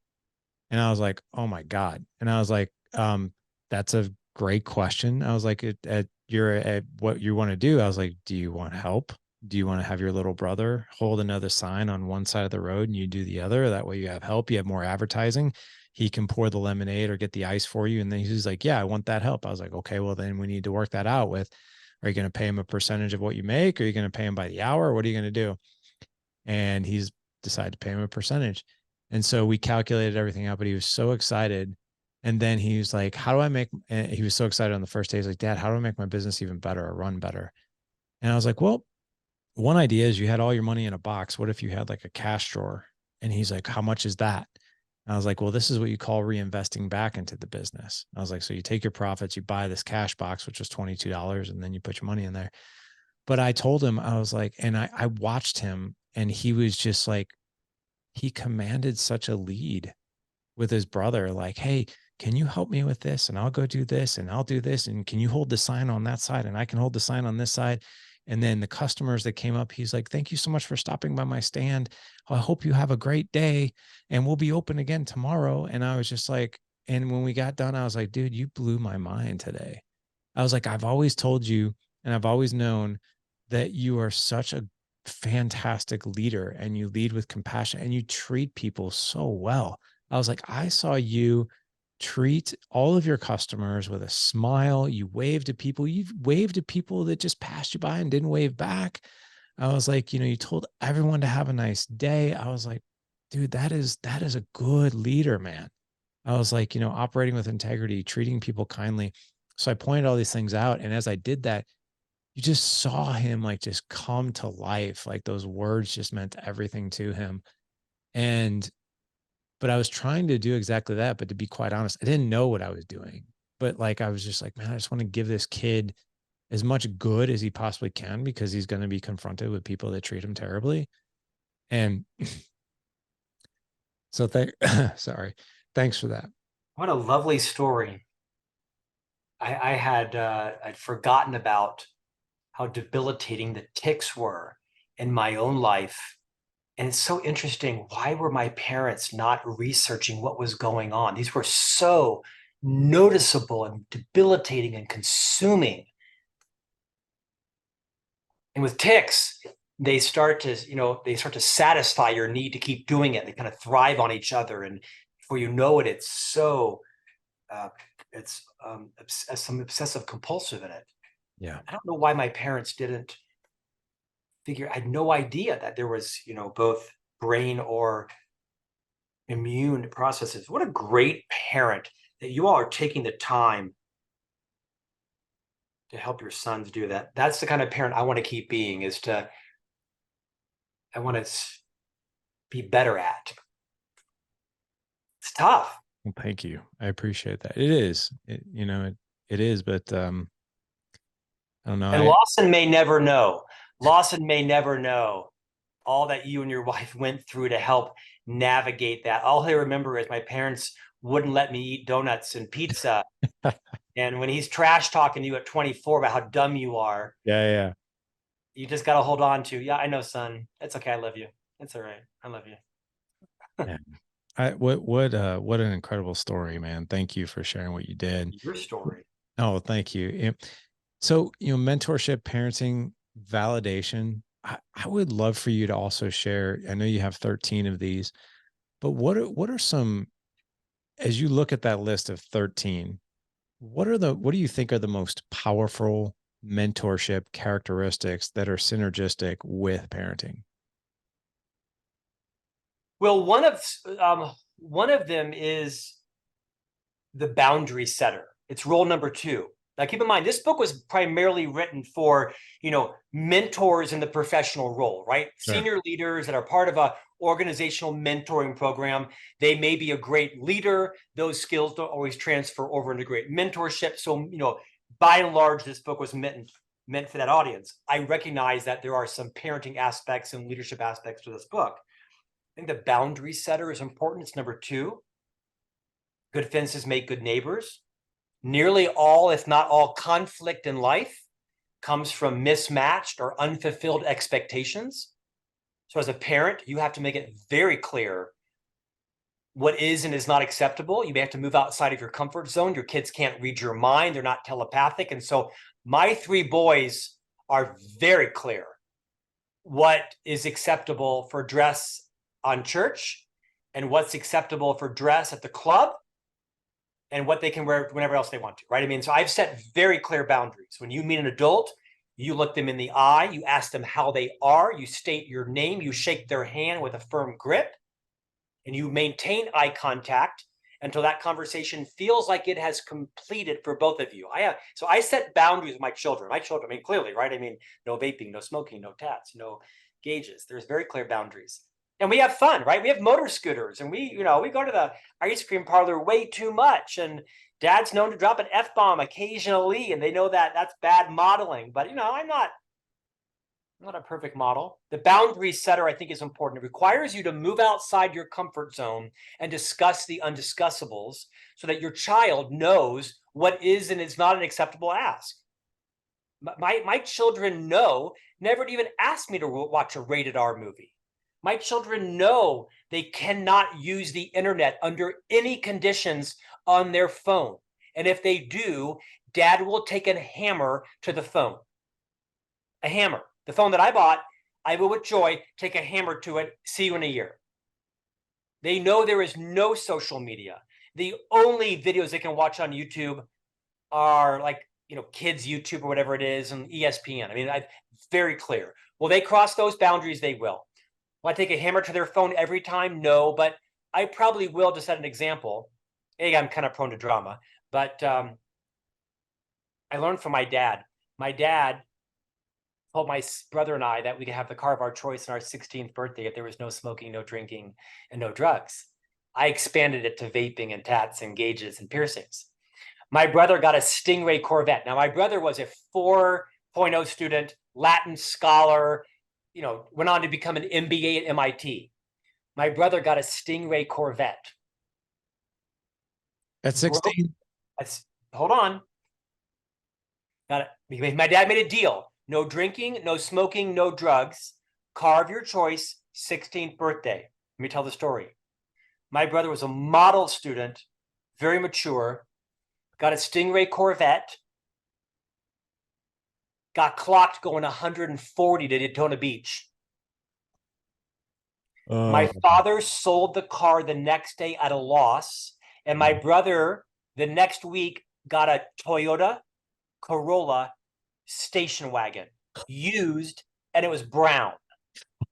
And I was like, oh my God. And I was like, that's a great question. I was like, you're at what you want to do. I was like, do you want help? Do you want to have your little brother hold another sign on one side of the road and you do the other? That way you have help, you have more advertising. He can pour the lemonade or get the ice for you. And then he's like, yeah, I want that help. I was like, okay, well then we need to work that out with, are you going to pay him a percentage of what you make? Or are you going to pay him by the hour? What are you going to do? And he's decided to pay him a percentage. And so we calculated everything out, but he was so excited. And then he was like, how do I make, and he was so excited on the first day. He's like, Dad, how do I make my business even better or run better? And I was like, well, one idea is you had all your money in a box. What if you had like a cash drawer? And he's like, how much is that? And I was like, well, this is what you call reinvesting back into the business. I was like, so you take your profits, you buy this cash box, which was $22, and then you put your money in there. But I told him, I was like, and I watched him and he was just like, he commanded such a lead with his brother, like, hey, can you help me with this? And I'll go do this and I'll do this. And can you hold the sign on that side? And I can hold the sign on this side. And then the customers that came up, he's like, thank you so much for stopping by my stand. I hope you have a great day and we'll be open again tomorrow. And I was just like, and when we got done, I was like, dude, you blew my mind today. I was like, I've always told you and I've always known that you are such a fantastic leader and you lead with compassion and you treat people so well. I was like, I saw you treat all of your customers with a smile. You waved to people. You waved to people that just passed you by and didn't wave back. I was like, you told everyone to have a nice day. I was like, dude, that is a good leader, man. I was like, operating with integrity, treating people kindly. So I pointed all these things out. And as I did that, you just saw him like just come to life. Like those words just meant everything to him. But I was trying to do exactly that. But to be quite honest, I didn't know what I was doing. But like, I was just like, man, I just want to give this kid as much good as he possibly can because he's going to be confronted with people that treat him terribly. And so sorry. Thanks for that. What a lovely story. I'd forgotten about how debilitating the tics were in my own life. And it's so interesting. Why were my parents not researching what was going on? These were so noticeable and debilitating and consuming. And with tics, they start to satisfy your need to keep doing it. They kind of thrive on each other. And before you know it, it's so it's some obsessive compulsive in it. Yeah. I don't know why my parents didn't figure. I had no idea that there was, both brain or immune processes. What a great parent that you all are taking the time to help your sons do that. That's the kind of parent I want to keep being, I want to be better at. It's tough. Well, thank you. I appreciate that. It is, it is, but I don't know. And Lawson may never know. Lawson may never know all that you and your wife went through to help navigate that. All I remember is my parents wouldn't let me eat donuts and pizza. And when he's trash talking to you at 24 about how dumb you are, Yeah. you just got to hold on to, yeah, I know, son. It's okay. I love you. It's all right. I love you. Yeah. What an incredible story, man. Thank you for sharing what you did. Your story. Oh, thank you. So, mentorship, parenting, validation. I would love for you to also share. I know you have 13 of these, but what are some, as you look at that list of 13, what do you think are the most powerful mentorship characteristics that are synergistic with parenting? Well, one of them is the boundary setter. It's role number 2. Now, keep in mind, this book was primarily written for, mentors in the professional role, right? Sure. Senior leaders that are part of a organizational mentoring program. They may be a great leader. Those skills don't always transfer over into great mentorship. So, by and large, this book was meant for that audience. I recognize that there are some parenting aspects and leadership aspects to this book. I think the boundary setter is important. It's number 2. Good fences make good neighbors. Nearly all, if not all, conflict in life comes from mismatched or unfulfilled expectations. So as a parent, you have to make it very clear what is and is not acceptable. You may have to move outside of your comfort zone. Your kids can't read your mind. They're not telepathic. And so my 3 boys are very clear what is acceptable for dress on church and what's acceptable for dress at the club and what they can wear whenever else they want to, right? I mean, so I've set very clear boundaries. When you meet an adult, you look them in the eye, you ask them how they are, you state your name, you shake their hand with a firm grip, and you maintain eye contact until that conversation feels like it has completed for both of you. So I set boundaries with my children. I mean, clearly, right? I mean, no vaping, no smoking, no tats, no gauges. There's very clear boundaries. And we have fun, right? We have motor scooters and we go to the ice cream parlor way too much. And dad's known to drop an F-bomb occasionally. And they know that that's bad modeling. But, I'm not a perfect model. The boundary setter, I think, is important. It requires you to move outside your comfort zone and discuss the undiscussables so that your child knows what is and is not an acceptable ask. My children never to even ask me to watch a rated R movie. My children know they cannot use the internet under any conditions on their phone. And if they do, dad will take a hammer to the phone. A hammer. The phone that I bought, I will with joy take a hammer to it. See you in a year. They know there is no social media. The only videos they can watch on YouTube are like, kids YouTube or whatever it is, and ESPN. I mean, very clear. Will they cross those boundaries? They will. Will I take a hammer to their phone every time? No, but I probably will, to set an example. I'm kind of prone to drama, but I learned from my dad. My dad told my brother and I that we could have the car of our choice on our 16th birthday if there was no smoking, no drinking, and no drugs. I expanded it to vaping and tats and gauges and piercings. My brother got a Stingray Corvette. Now, my brother was a 4.0 student, Latin scholar, went on to become an MBA at MIT. My brother got a Stingray Corvette. At 16? Hold on. Got it. My dad made a deal. No drinking, no smoking, no drugs. Car of your choice, 16th birthday. Let me tell the story. My brother was a model student, very mature, got a Stingray Corvette, got clocked going 140 to Daytona Beach. My father sold the car the next day at a loss, and my brother The next week, got a Toyota Corolla station wagon, used, and it was brown.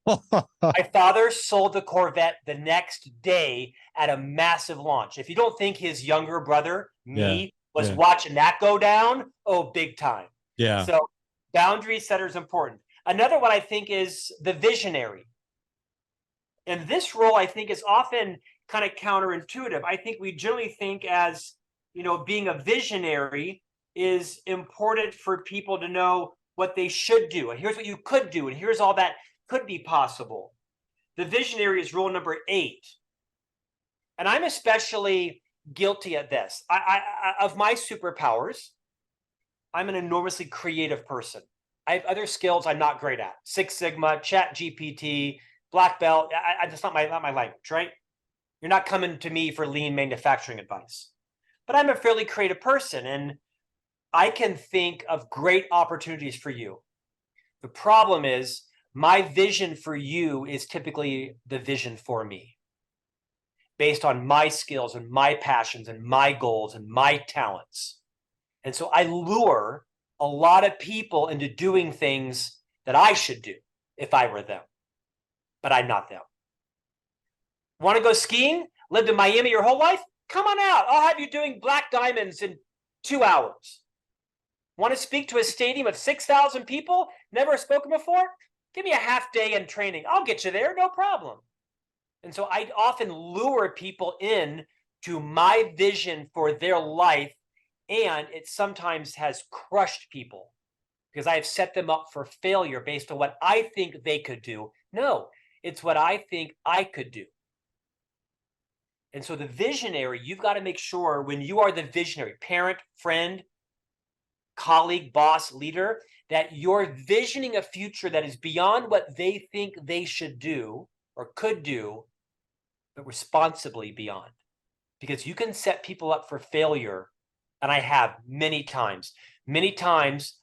My father sold the Corvette the next day at a massive launch. If you don't think his younger brother, me, was watching that go down, oh, big time. Yeah. So boundary setter is important. Another one I think is the visionary. And this role, I think, is often kind of counterintuitive. I think we generally think as, being a visionary is important for people to know what they should do. And here's what you could do. And here's all that could be possible. The visionary is rule number 8. And I'm especially guilty at this. Of my superpowers, I'm an enormously creative person. I have other skills I'm not great at. Six Sigma, Chat GPT, black belt. That's not my language, right? You're not coming to me for lean manufacturing advice. But I'm a fairly creative person, and I can think of great opportunities for you. The problem is my vision for you is typically the vision for me, based on my skills and my passions and my goals and my talents. And so I lure a lot of people into doing things that I should do if I were them, but I'm not them. Want to go skiing? Lived in Miami your whole life? Come on out. I'll have you doing black diamonds in 2 hours. Want to speak to a stadium of 6,000 people? Never spoken before? Give me a half day in training. I'll get you there, no problem. And so I often lure people in to my vision for their life, and it sometimes has crushed people because I have set them up for failure based on what I think they could do. No, it's what I think I could do. And so the visionary, you've got to make sure when you are the visionary, parent, friend, colleague, boss, leader, that you're visioning a future that is beyond what they think they should do or could do, but responsibly beyond. Because you can set people up for failure, and I have many times,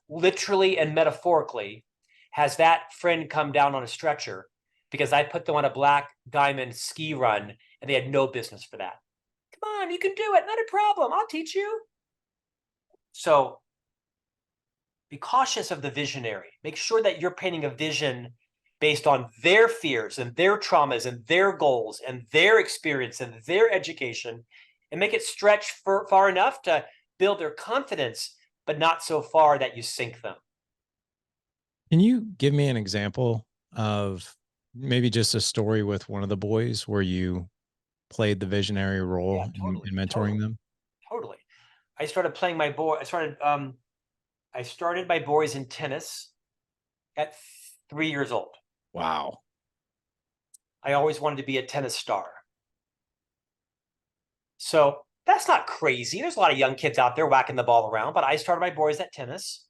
literally and metaphorically, has that friend come down on a stretcher because I put them on a black diamond ski run and they had no business for that. Come on, you can do it, not a problem, I'll teach you. So be cautious of the visionary. Make sure that you're painting a vision based on their fears and their traumas and their goals and their experience and their education, and make it stretch far enough to build their confidence, but not so far that you sink them. Can you give me an example of maybe just a story with one of the boys where you played the visionary role in mentoring them? Totally. I started playing my boy. I started my boys in tennis at 3 years old. Wow. I always wanted to be a tennis star. So that's not crazy. There's a lot of young kids out there whacking the ball around, but I started my boys at tennis.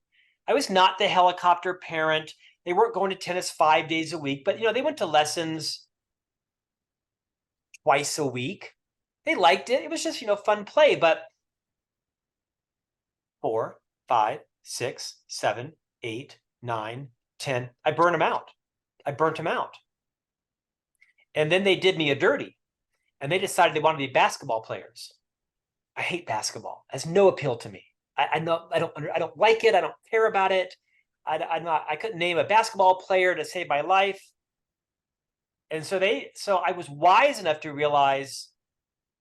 I was not the helicopter parent. They weren't going to tennis 5 days a week, but they went to lessons twice a week. They liked it. It was just, fun play, but 4, 5, 6, 7, 8, 9, 10, I burnt them out. And then they did me a dirty, and they decided they wanted to be basketball players. I hate basketball. It has no appeal to me. I don't like it. I don't care about it. I couldn't name a basketball player to save my life. And so I was wise enough to realize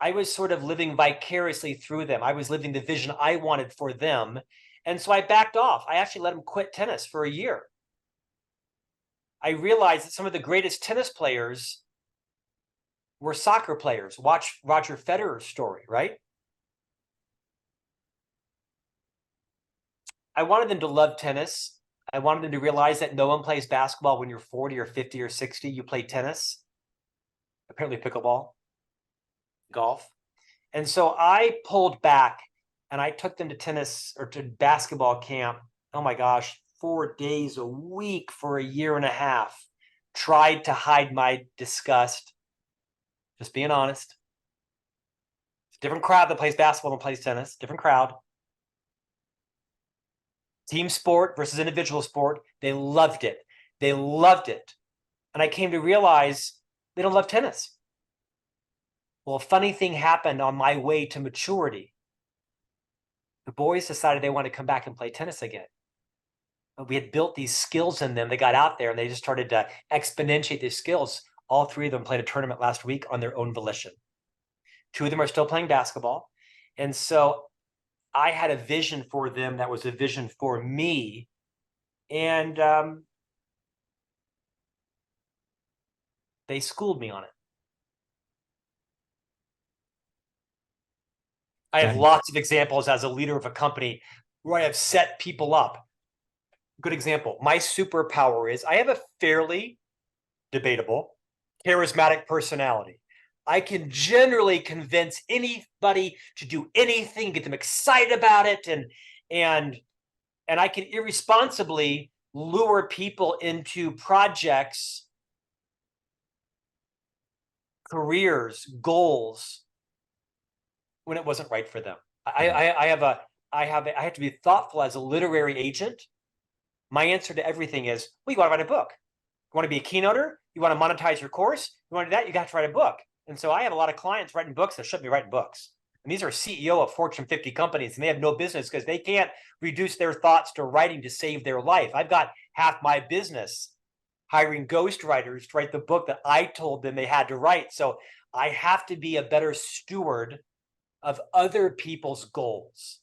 I was sort of living vicariously through them. I was living the vision I wanted for them. And so I backed off. I actually let them quit tennis for a year. I realized that some of the greatest tennis players were soccer players. Watch Roger Federer's story, right? I wanted them to love tennis. I wanted them to realize that no one plays basketball when you're 40 or 50 or 60. You play tennis, apparently pickleball, golf. And so I pulled back and I took them to tennis or to basketball camp. Oh my gosh, 4 days a week for a year and a half. Tried to hide my disgust. Just being honest. It's a different crowd that plays basketball than plays tennis. Different crowd. Team sport versus individual sport. They loved it. And I came to realize they don't love tennis. Well, a funny thing happened on my way to maturity. The boys decided they wanted to come back and play tennis again. We had built these skills in them. They got out there and they just started to exponentiate these skills. All three of them played a tournament last week on their own volition. Two of them are still playing basketball. And so I had a vision for them that was a vision for me. And they schooled me on it. I have lots of examples as a leader of a company where I have set people up. Good example. My superpower is I have a fairly debatable, charismatic personality. I can generally convince anybody to do anything, get them excited about it, and I can irresponsibly lure people into projects, careers, goals when it wasn't right for them. I have to be thoughtful as a literary agent. My answer to everything is, well, you want to write a book. You want to be a keynoter? You want to monetize your course? You want to do that? You got to write a book. And so I have a lot of clients writing books that shouldn't be writing books. And these are CEO of Fortune 50 companies, and they have no business because they can't reduce their thoughts to writing to save their life. I've got half my business hiring ghostwriters to write the book that I told them they had to write. So I have to be a better steward of other people's goals,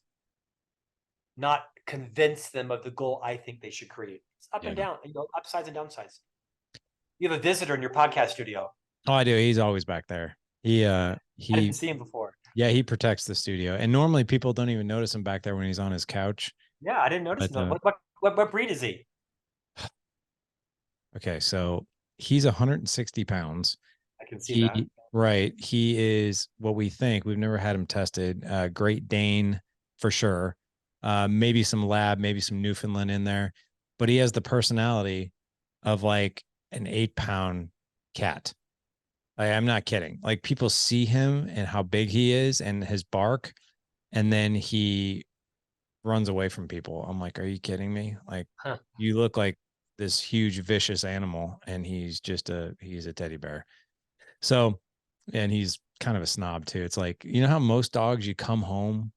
not convince them of the goal I think they should create. It's up and down, upsides and downsides. You have a visitor in your podcast studio. Oh, I do. He's always back there. I didn't see him before. Yeah, he protects the studio. And normally people don't even notice him back there when he's on his couch. Yeah, I didn't notice him. What breed is he? Okay, so he's 160 pounds. I can see that. Right. He is what we think. We've never had him tested. Great Dane for sure. Maybe some lab, maybe some Newfoundland in there. But he has the personality of like an 8-pound cat. I'm not kidding. Like people see him and how big he is and his bark, and then he runs away from people. I'm like, are you kidding me? Like, you look like this huge vicious animal, and he's a teddy bear. So, and he's kind of a snob too. It's like, you know how most dogs, you come home,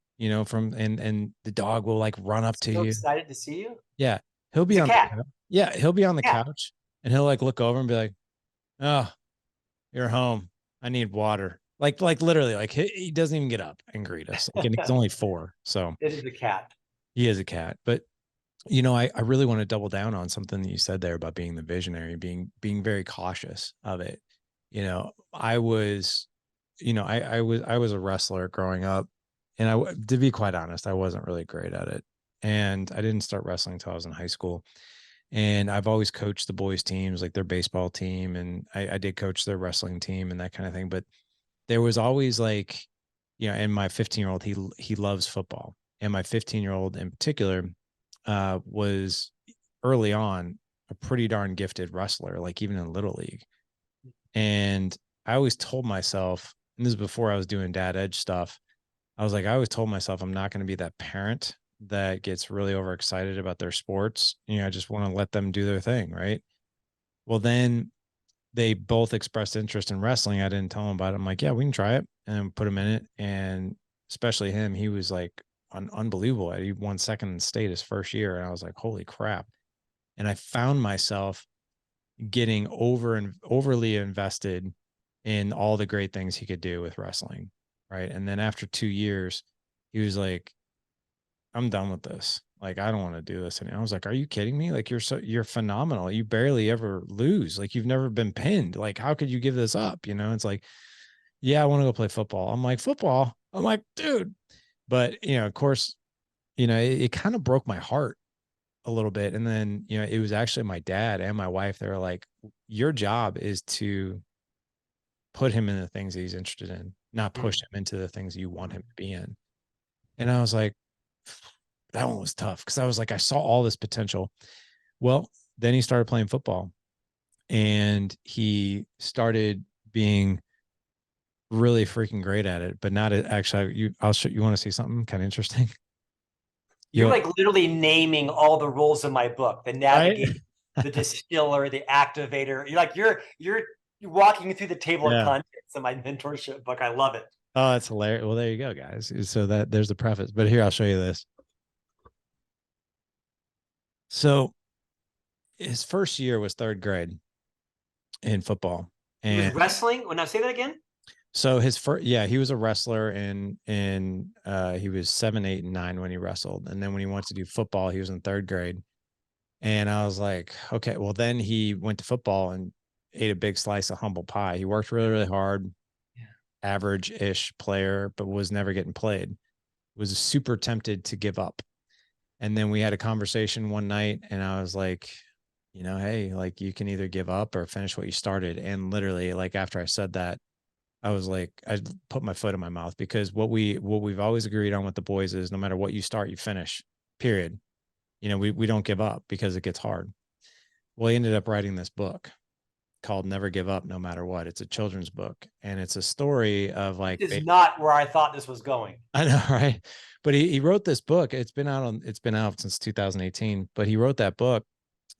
from and the dog will like run up to you. Excited to see you. Yeah, he'll be on the couch. Yeah, he'll be on the couch, and he'll like look over and be like, oh, you're home. I need water. Like literally, like he doesn't even get up and greet us. Like, and he's only 4. So it is a cat. He is a cat. But I really want to double down on something that you said there about being the visionary, being very cautious of it. I was a wrestler growing up, and to be quite honest, I wasn't really great at it. And I didn't start wrestling until I was in high school. And I've always coached the boys' teams, like their baseball team. And I did coach their wrestling team and that kind of thing. But there was always like, and my 15-year-old, he loves football. And my 15-year-old in particular was early on a pretty darn gifted wrestler, like even in Little League. And I always told myself, and this is before I was doing dad edge stuff, I always told myself I'm not going to be that parent that gets really overexcited about their sports. I just want to let them do their thing. Right. Well, then they both expressed interest in wrestling. I didn't tell them about it. I'm like, yeah, we can try it, and put him in it. And especially him, he was like unbelievable. He won second in state his first year. And I was like, holy crap. And I found myself getting overly invested in all the great things he could do with wrestling. Right. And then after 2 years, he was like, I'm done with this. Like, I don't want to do this. And I was like, are you kidding me? Like, you're phenomenal. You barely ever lose. Like, you've never been pinned. Like, how could you give this up? It's like, yeah, I want to go play football. I'm like, football? I'm like, dude. But, of course, it kind of broke my heart a little bit. And then, it was actually my dad and my wife. They were like, your job is to put him in the things that he's interested in, not push him into the things you want him to be in. And I was like, that one was tough, because I was like, I saw all this potential. Well, then he started playing football, and he started being really freaking great at it, but not actually. You want to see something kind of interesting? You're like literally naming all the rules in my book: the navigator, right? The distiller, the activator. You're walking through the table of contents in my mentorship book. I love it. Oh, that's hilarious. Well, there you go, guys. So that there's the preface. But here, I'll show you this. So his first year was third grade in football. He was And wrestling. When I say that again, so his first, yeah, he was a wrestler and he was 7, 8, and 9 when he wrestled. And then when he wanted to do football, he was in third grade. And I was like, okay, well, then he went to football and ate a big slice of humble pie. He worked really, really hard, yeah. average-ish player, but was never getting played. Was super tempted to give up. And then we had a conversation one night and I was like, hey, like you can either give up or finish what you started. And literally, like after I said that, I was like, I put my foot in my mouth because what we've always agreed on with the boys is no matter what you start, you finish. Period. We don't give up because it gets hard. Well, he ended up writing this book called Never Give Up No Matter What. It's a children's book and it's a story of like This is not where I thought this was going. I know, right? But he wrote this book. It's been out since 2018, but he wrote that book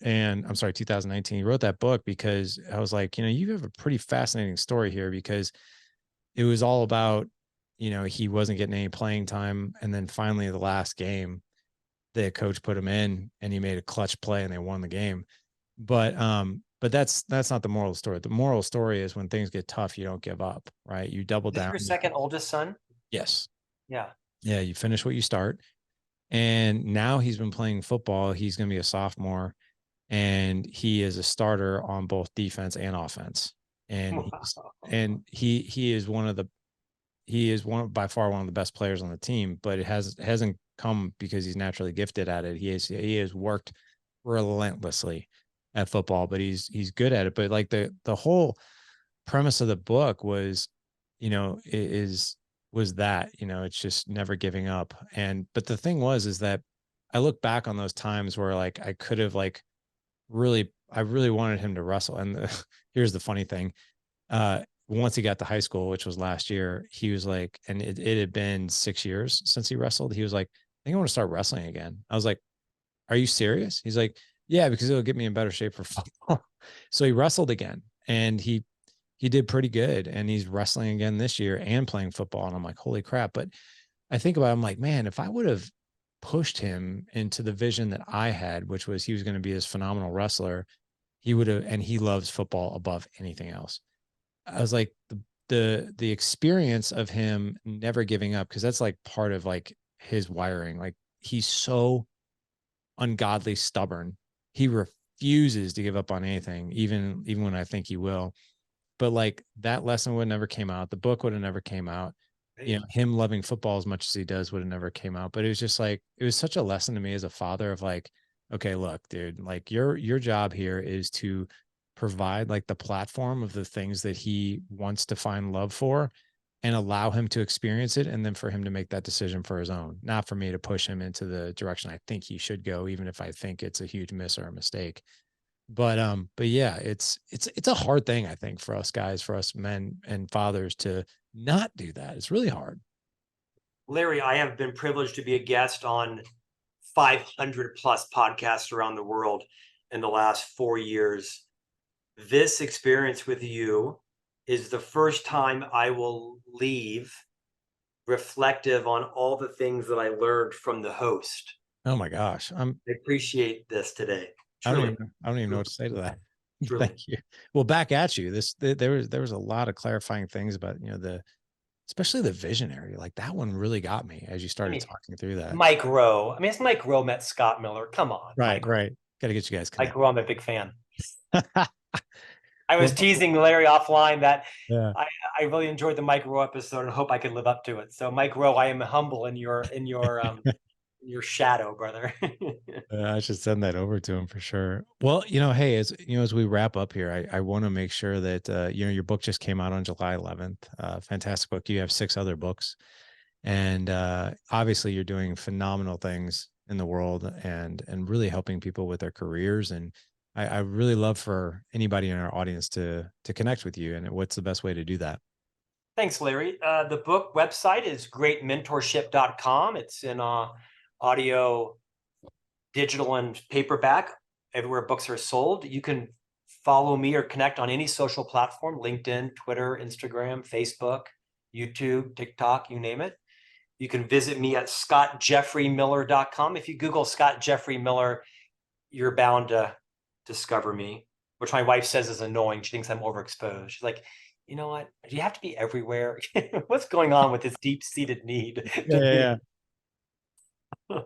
and I'm sorry, 2019. He wrote that book because I was like, you have a pretty fascinating story here because it was all about, he wasn't getting any playing time. And then finally the last game, the coach put him in and he made a clutch play and they won the game. But that's not the moral story. The moral story is when things get tough, you don't give up, right? You double Is this down. your second oldest son? Yes. Yeah. Yeah. You finish what you start. And now he's been playing football. He's going to be a sophomore and he is a starter on both defense and offense. And he is by far one of the best players on the team, but it hasn't come because he's naturally gifted at it. He has worked relentlessly at football, but he's good at it. But like the whole premise of the book was, was that, it's just never giving up. But the thing is that I look back on those times where like I could have like I really wanted him to wrestle. And here's the funny thing. Once he got to high school, which was last year, he was like, and it had been 6 years since he wrestled. He was like, I think I want to start wrestling again. I was like, are you serious? He's like, yeah, because it'll get me in better shape for football. So he wrestled again and he did pretty good. And he's wrestling again this year and playing football. And I'm like, holy crap. But I think about it, I'm like, man, if I would have pushed him into the vision that I had, which was he was going to be this phenomenal wrestler, he would have, and he loves football above anything else. I was like, the experience of him never giving up, because that's like part of like his wiring. Like he's so ungodly stubborn. He refuses to give up on anything, even when I think he will. But like that lesson would never came out. The book would have never came out. Him loving football as much as he does would have never came out. But it was just like, it was such a lesson to me as a father of like, okay, look, dude, like your job here is to provide like the platform of the things that he wants to find love for and allow him to experience it. And then for him to make that decision for his own, not for me to push him into the direction I think he should go, even if I think it's a huge miss or a mistake. But yeah, it's a hard thing, I think, for us guys, for us men and fathers to not do that. It's really hard. Larry, I have been privileged to be a guest on 500 plus podcasts around the world in the last 4 years. This experience with you is the first time I will leave reflective on all the things that I learned from the host. Oh my gosh. I appreciate this today. Truly. I don't even know what to say to that. Truly. Thank you. Well, back at you. There was a lot of clarifying things about, especially the visionary. Like that one really got me as you started talking through that. Mike Rowe. I mean, it's Mike Rowe met Scott Miller. Come on. Right, right. Got to get you guys connected. Mike Rowe, I'm a big fan. I was teasing Larry offline that yeah. I really enjoyed the Mike Rowe episode and hope I could live up to it. So Mike Rowe, I am humble in your your shadow, brother. I should send that over to him for sure. Well, hey, as we wrap up here, I want to make sure that your book just came out on July 11th. Fantastic book. You have 6 other books, and obviously you're doing phenomenal things in the world and really helping people with their careers. And I really love for anybody in our audience to connect with you. And what's the best way to do that? Thanks, Larry. The book website is greatmentorship.com. It's in audio, digital, and paperback, everywhere books are sold. You can follow me or connect on any social platform, LinkedIn, Twitter, Instagram, Facebook. YouTube, TikTok, you name it. You can visit me at scottjeffreymiller.com. If you Google Scott Jeffrey Miller, you're bound to discover me, which my wife says is annoying. She thinks I'm overexposed. She's like, you know what? Do you have to be everywhere? What's going on with this deep-seated need Yeah, to yeah, be? yeah.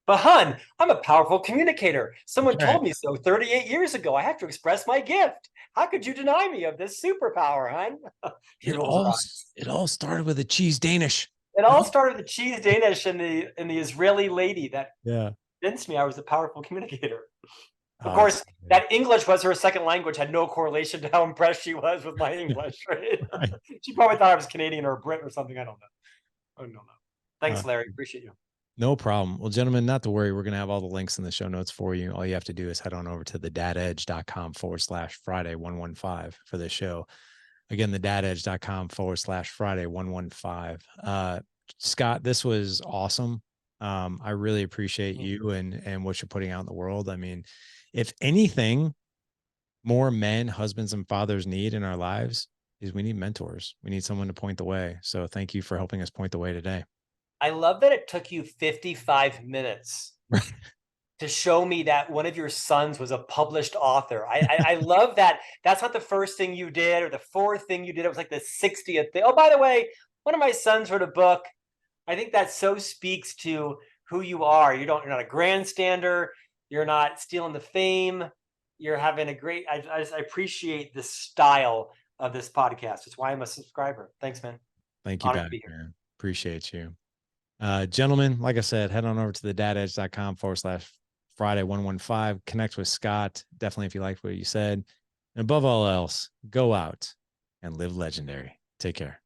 But hun, I'm a powerful communicator. Someone That's right. told me so 38 years ago. I have to express my gift. How could you deny me of this superpower, hun? She It rolls her all eyes. it all started with a cheese Danish. It all started with the cheese Danish and the Israeli lady that Yeah. convinced me I was a powerful communicator. Of Oh, that's course, great. that English was her second language, had no correlation to how impressed she was with my English, right? Right. She probably thought I was Canadian or a Brit or something. I don't know. I don't know. Uh, Thanks, Larry. Appreciate you. no problem. Well, gentlemen, not to worry. We're going to have all the links in the show notes for you. All you have to do is head on over to thedadedge.com/Friday 115 for this show. Again, thedadedge.com/Friday 115. Scott, this was awesome. I really appreciate you and what you're putting out in the world. I mean, if anything, more men, husbands, and fathers need in our lives is we need mentors. We need someone to point the way. So thank you for helping us point the way today. I love that it took you 55 minutes to show me that one of your sons was a published author. I love that. That's not the first thing you did or the fourth thing you did. It was like the 60th thing. Oh, by the way, one of my sons wrote a book. I think that so speaks to who you are. You're not a grandstander. You're not stealing the fame. You're having a great, I appreciate the style of this podcast. It's why I'm a subscriber. Thanks, man. Thank you Honored to back, be here. man. Appreciate you. Gentlemen, like I said, head on over to thedadedge.com/Friday 115. Connect with Scott. Definitely, if you liked what you said. And above all else, go out and live legendary. Take care.